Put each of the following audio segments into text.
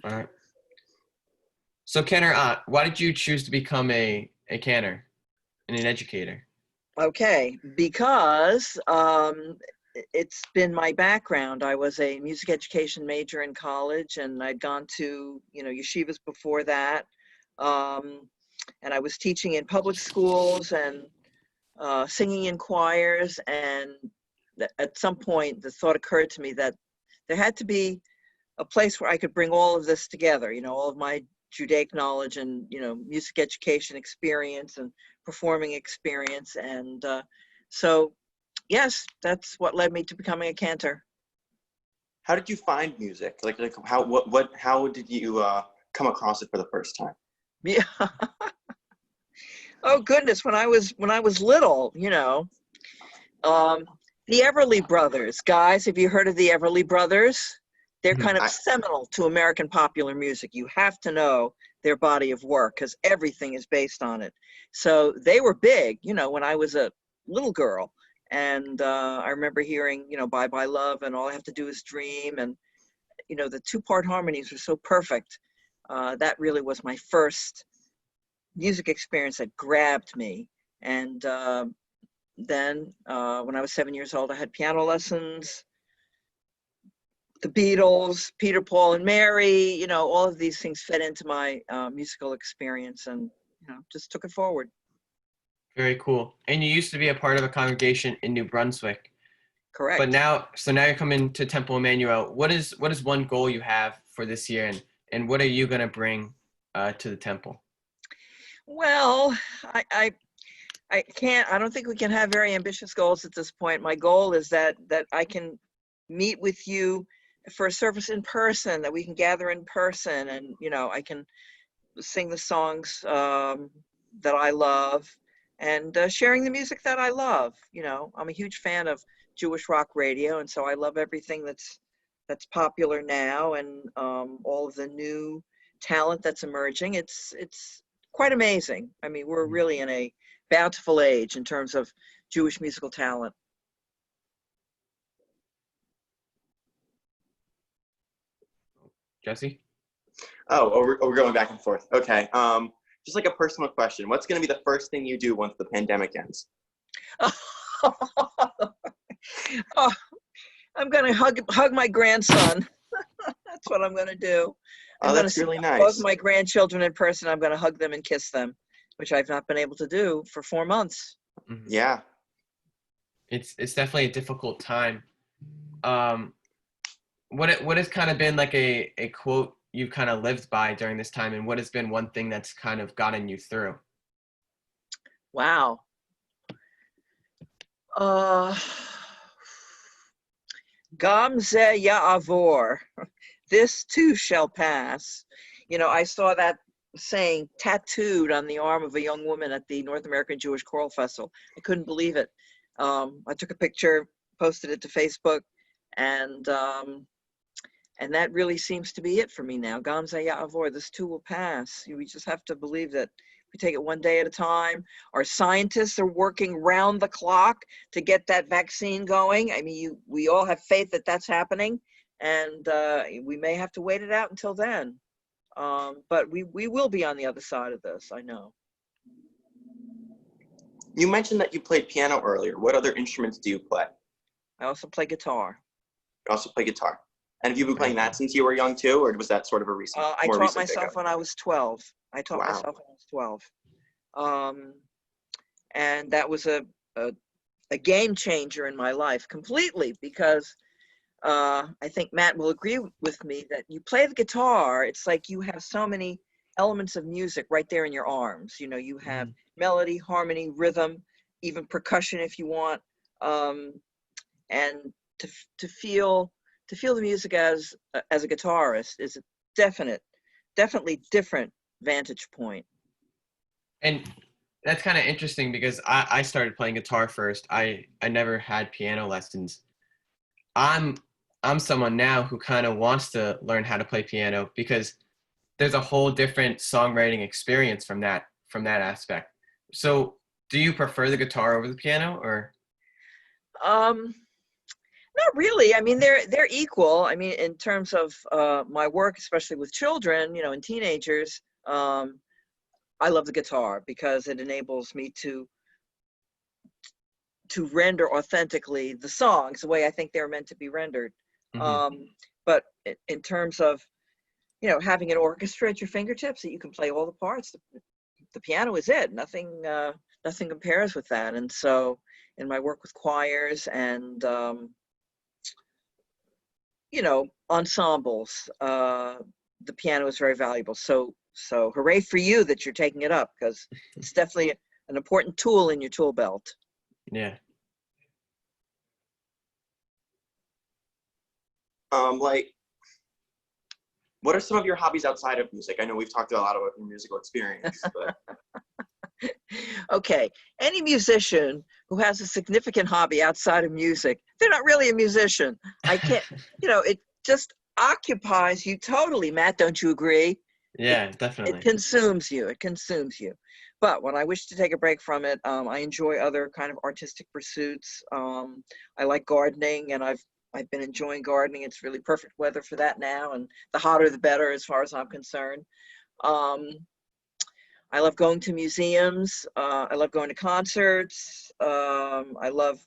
All right. So Cantor Ott, why did you choose to become a cantor and an educator? Okay, because it's been my background. I was a music education major in college, and I'd gone to, yeshivas before that. Um, and I was teaching in public schools and singing in choirs. And at some point, the thought occurred to me that there had to be a place where I could bring all of this together, all of my Judaic knowledge and, music education experience and performing experience. And so, yes, that's what led me to becoming a cantor. How did you find music? Like how did you come across it for the first time? Yeah. Oh goodness, when I was little, the Everly Brothers, guys, have you heard of the Everly Brothers? They're kind of seminal to American popular music. You have to know their body of work because everything is based on it. So they were big, when I was a little girl. And I remember hearing, Bye Bye Love and All I Have to Do Is Dream. And, the two-part harmonies were so perfect. That really was my first music experience that grabbed me. And then when I was 7 years old, I had piano lessons. The Beatles, Peter, Paul, and Mary, all of these things fed into my musical experience and, just took it forward. Very cool. And you used to be a part of a congregation in New Brunswick. Correct. But now you're coming to Temple Emanu-El. What is one goal you have for this year, and what are you going to bring to the temple? Well, I don't think we can have very ambitious goals at this point. My goal is that I can meet with you for a service in person, that we can gather in person, and I can sing the songs that I love and sharing the music that I love. I'm a huge fan of Jewish rock radio, and so I love everything that's popular now, and all of the new talent that's emerging. It's quite amazing. I mean, we're really in a bountiful age in terms of Jewish musical talent. Jesse? Oh, we're going back and forth. Okay. Just like a personal question. What's going to be the first thing you do once the pandemic ends? Oh, I'm going to hug my grandson. That's what I'm going to do. Oh, that's really nice. Both my grandchildren in person. I'm going to hug them and kiss them, which I've not been able to do for 4 months. Mm-hmm. Yeah. It's definitely a difficult time. What has kind of been like a quote you've kind of lived by during this time, and what has been one thing that's kind of gotten you through? Wow. Gam ze ya'avor. This too shall pass. I saw that saying tattooed on the arm of a young woman at the North American Jewish Choral Festival. I couldn't believe it. I took a picture, posted it to Facebook, and that really seems to be it for me now. Gam ze ya'avor. This too will pass. We just have to believe that we take it one day at a time. Our scientists are working round the clock to get that vaccine going. I mean, we all have faith that that's happening, and we may have to wait it out until then. But we will be on the other side of this, I know. You mentioned that you played piano earlier. What other instruments do you play? I also play guitar. You also play guitar. And have you been playing that since you were young too, or was that sort of a recent? I taught myself when I was 12. I taught Wow. myself when I was 12. And that was a game changer in my life completely, because I think Matt will agree with me that you play the guitar, it's like you have so many elements of music right there in your arms. You have melody, harmony, rhythm, even percussion if you want, and to feel the music as a guitarist is a definitely different vantage point. And that's kind of interesting because I started playing guitar first. I never had piano lessons. I'm someone now who kind of wants to learn how to play piano because there's a whole different songwriting experience from that aspect. So do you prefer the guitar over the piano, or? Not really. I mean, they're equal. I mean, in terms of my work, especially with children, you know, and teenagers, I love the guitar because it enables me to render authentically the songs the way I think they're meant to be rendered. Mm-hmm. But in terms of, you know, having an orchestra at your fingertips that you can play all the parts, the piano is it. Nothing compares with that. And so, in my work with choirs and you know, ensembles, the piano is very valuable. So hooray for you that you're taking it up, because it's definitely an important tool in your tool belt. Yeah. Like, what are some of your hobbies outside of music? I know we've talked a lot about your musical experience, but Okay, any musician who has a significant hobby outside of music, they're not really a musician. I can't, you know, it just occupies you totally, Matt, don't you agree? Yeah, It definitely. consumes you, it consumes you. But when I wish to take a break from it, I enjoy other kind of artistic pursuits. I like gardening, and I've been enjoying gardening. It's really perfect weather for that now, and the hotter the better as far as I'm concerned. Um, I love going to museums. I love going to concerts. I love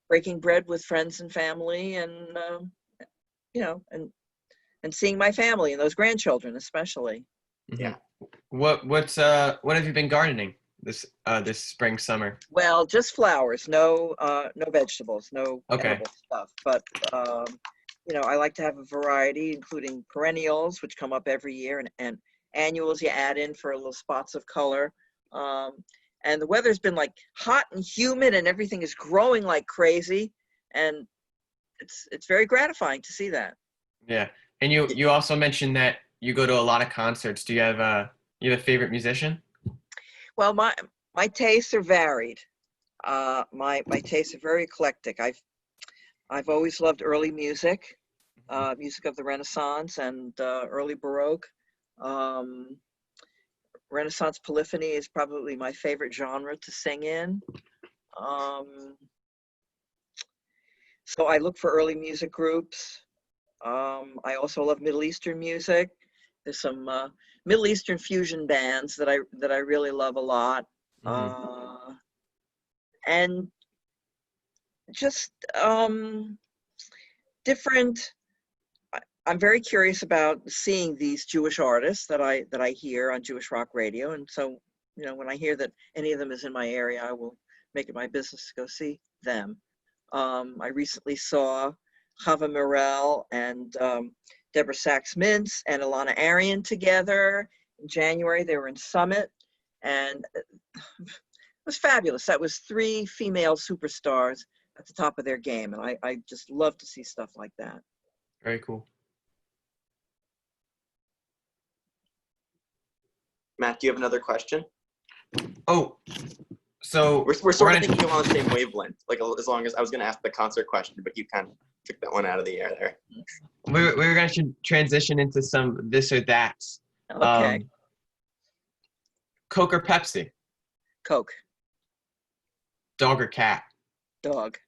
breaking bread with friends and family, and you know, and seeing my family and those grandchildren especially. Mm-hmm. yeah. What have you been gardening this spring, summer? Well, just flowers, no vegetables, no Okay. edible stuff. But you know, I like to have a variety, including perennials, which come up every year, and annuals you add in for little spots of color. Um, and the weather's been like hot and humid, and everything is growing like crazy, and it's very gratifying to see that. Yeah. And you also mentioned that you go to a lot of concerts. Do you have a favorite musician? Well, my tastes are varied. My tastes are very eclectic. I've always loved early music, music of the Renaissance and early Baroque. Um, Renaissance polyphony is probably my favorite genre to sing in. Um, so I look for early music groups. I also love Middle Eastern music. There's some Middle Eastern fusion bands that I really love a lot. Mm-hmm. And just different. I'm very curious about seeing these Jewish artists that I hear on Jewish rock radio, and so, you know, when I hear that any of them is in my area, I will make it my business to go see them. I recently saw Chava Morel and Deborah Sachs-Mintz and Alana Arian together in January. They were in Summit, and it was fabulous. That was 3 female superstars at the top of their game, and I just love to see stuff like that. Very cool. Matt, do you have another question? Oh, so We're sort of gonna thinking on the same wavelength. Like, as long as I was going to ask the concert question, but you kind of took that one out of the air there. we're gonna transition into some this or that. Okay, Coke or Pepsi? Coke, Dog or cat? dog.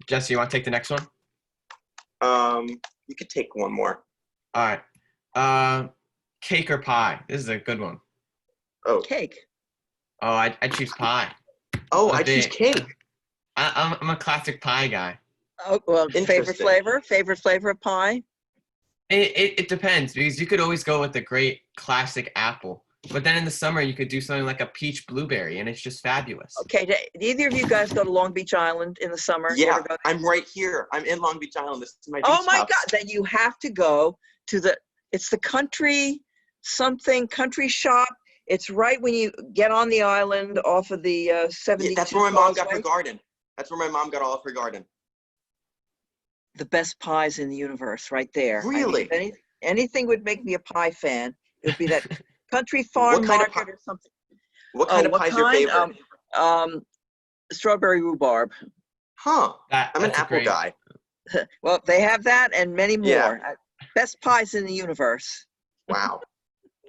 Jesse, you want to take the next one? You could take one more. All right. Cake or pie? This is a good one. Oh, Cake. Oh, I choose pie. oh, I'm a I choose big- cake. I'm a classic pie guy. Oh, well, favorite Interesting. flavor? Favorite flavor of pie? It depends, because you could always go with the great classic apple, but then in the summer you could do something like a peach blueberry, and it's just fabulous. Okay, do either of you guys go to Long Beach Island in the summer? You Yeah, ever go there? I'm right here. I'm in Long Beach Island. This is my Oh beach my house. God, then you have to go to it's the country shop. It's right when you get on the island off of the 72 Yeah, that's where my mom got her causeway. garden. That's where my mom got all of her garden. The best pies in the universe right there. I mean, Really? if anything would make me a pie fan, it would be that country farm What kind of market pie- or something. What kind of what pie is your kind? favorite? Strawberry rhubarb. Huh. I'm an That's a apple great- guy. Well, they have that and many more. Yeah. Best pies in the universe. Wow.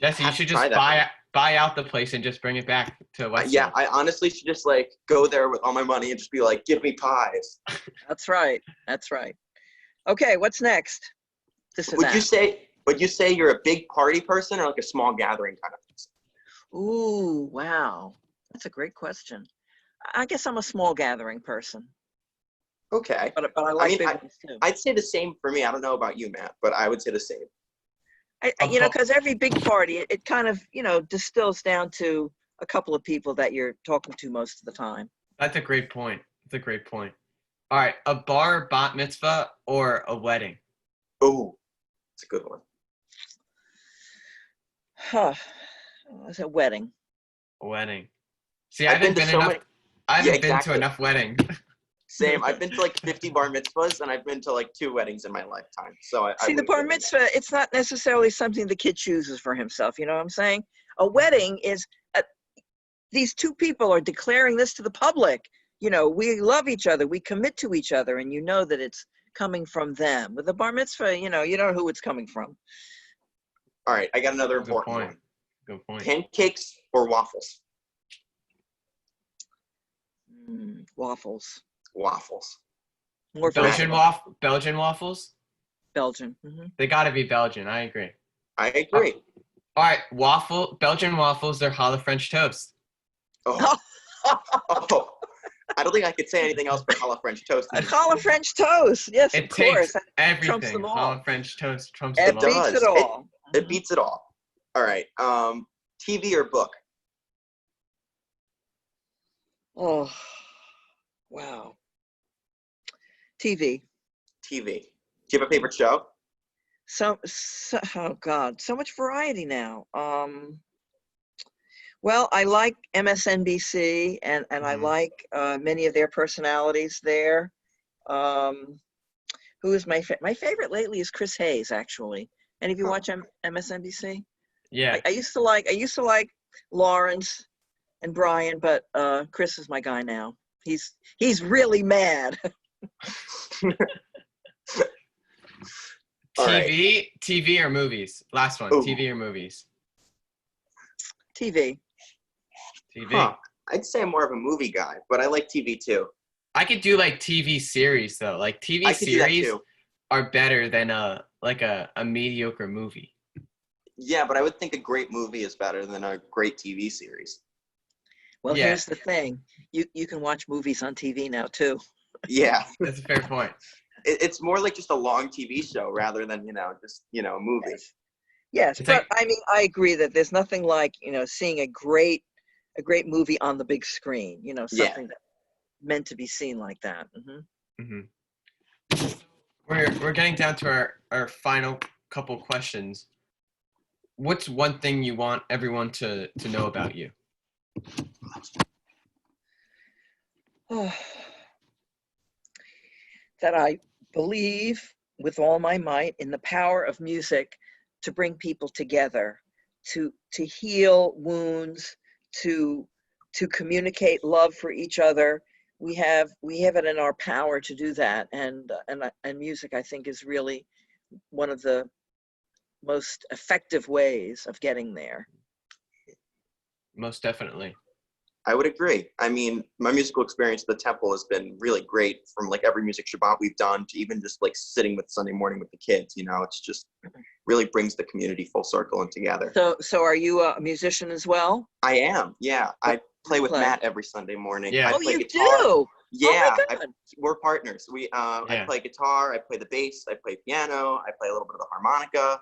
Jesse, you Have should to try just that buy out the place and just bring it back to Westfield. Yeah, I honestly should just like go there with all my money and just be like, give me pies. That's right. That's right. Okay, what's next? This or Would that. you say you're a big party person or like a small gathering kind of person? Ooh, wow. That's a great question. I guess I'm a small gathering person, Okay. but I like big I, ones too. I'd say the same for me. I don't know about you, Matt, but I would say the same. Because every big party, it kind of, distills down to a couple of people that you're talking to most of the time. That's a great point. All right, a bar bat mitzvah or a wedding? Oh, it's a good one. Huh. It's a wedding. A wedding. See, I haven't been to enough weddings. Same. I've been to like 50 bar mitzvahs and I've been to like 2 weddings in my lifetime. So See, the bar mitzvah, it's not necessarily something the kid chooses for himself. You know what I'm saying? A wedding is, these two people are declaring this to the public. We love each other. We commit to each other. And you know that it's coming from them. With the bar mitzvah, you know who it's coming from. All right. I got another important one. Good point. Pancakes or waffles? Waffles. Waffles. More Belgian waffles? Belgian. Mm-hmm. They got to be Belgian. I agree. I agree. All right, Belgian waffles, they're challah French toast. Oh. Oh. I don't think I could say anything else but challah French toast. Challah French toast. Yes, of course. Everything. Trumps them all. Challah French toast trumps them all. It beats it all. It beats it all. All right. TV or book? Oh, wow. TV. TV. Do you have a favorite show? Oh God, so much variety now. Well, I like MSNBC and I like many of their personalities there. Who is my favorite lately is Chris Hayes, actually. Any of you watch MSNBC? Yeah. I used to like Lawrence and Brian, but Chris is my guy now. He's really mad. TV or movies? Last one. Ooh. TV or movies? TV. Huh. I'd say I'm more of a movie guy, but I like TV too. I could do like TV series though. Like TV series are better than a mediocre movie. Yeah, but I would think a great movie is better than a great TV series. Well, here's the thing. You can watch movies on TV now too. Yeah. That's a fair point. It's more like just a long TV show rather than, just, a movie. Yes, but I mean, I agree that there's nothing like, seeing a great movie on the big screen, something that's meant to be seen like that. Mm-hmm. Mm-hmm. We're getting down to our final couple questions. What's one thing you want everyone to know about you? That I believe with all my might in the power of music to bring people together, to heal wounds, to communicate love for each other. We have it in our power to do that, and music, I think, is really one of the most effective ways of getting there. Most definitely. I would agree. I mean, my musical experience at the temple has been really great, from like every music Shabbat we've done to even just like sitting with Sunday morning with the kids. It's just really brings the community full circle and together. So are you a musician as well? I am. Yeah, I play with Matt every Sunday morning. Yeah. I play guitar. Do? Yeah, oh my God. we're partners. I play guitar, I play the bass, I play piano, I play a little bit of the harmonica.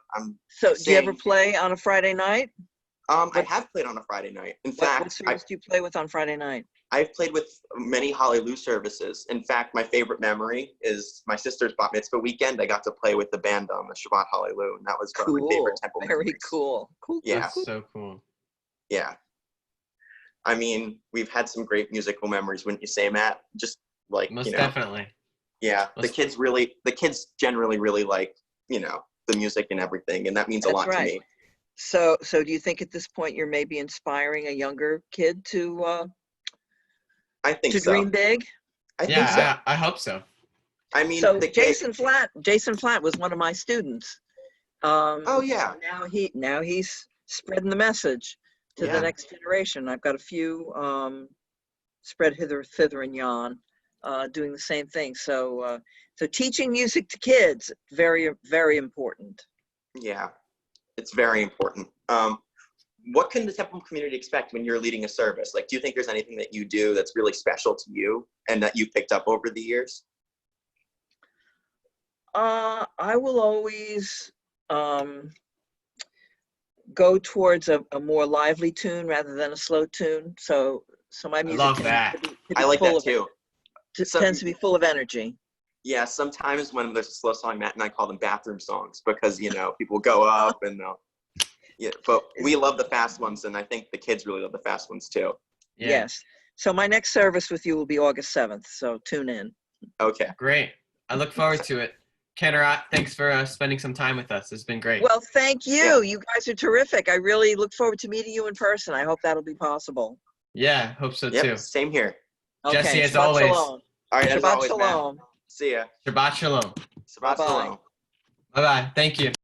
Do you ever play on a Friday night? I have played on a Friday night. In fact, what service do you play with on Friday night? I've played with many Hallelujah services. In fact, my favorite memory is my sister's bat mitzvah weekend. I got to play with the band on the Shabbat Hallelujah, and that was one of my favorite temple memories. Very cool. Cool. Yeah. That's so cool. Yeah. I mean, we've had some great musical memories, wouldn't you say, Matt? Just like, Most definitely. Yeah. The kids generally really like, the music and everything, and that means a lot to me. So do you think at this point you're maybe inspiring a younger kid to I think to dream big? I think so. I hope so. I mean, Jason Flatt was one of my students. Oh yeah. Now he's spreading the message to the next generation. I've got a few spread hither, thither, and yon, doing the same thing. So, so teaching music to kids, very, very important. Yeah, it's very important. What can the temple community expect when you're leading a service? Like, do you think there's anything that you do that's really special to you and that you've picked up over the years? I will always go towards a more lively tune rather than a slow tune. So my I music love tends that. to be I like full that of too. tends to be full of energy. Yeah, sometimes when there's a slow song, Matt and I call them bathroom songs because, you know, people go up and they'll, yeah, but we love the fast ones, and I think the kids really love the fast ones too. Yeah. Yes. So my next service with you will be August 7th. So tune in. Okay. Great. I look forward to it. Cantor Ott, thanks for spending some time with us. It's been great. Well, thank you. Yeah. You guys are terrific. I really look forward to meeting you in person. I hope that'll be possible. Yeah, hope so Yep, too. same here. Okay. Jesse, as Shabbat always. shalom. All right, as Shabbat always, Matt. shalom. See ya. Shabbat shalom. Shabbat Bye-bye. shalom. Bye-bye. Thank you.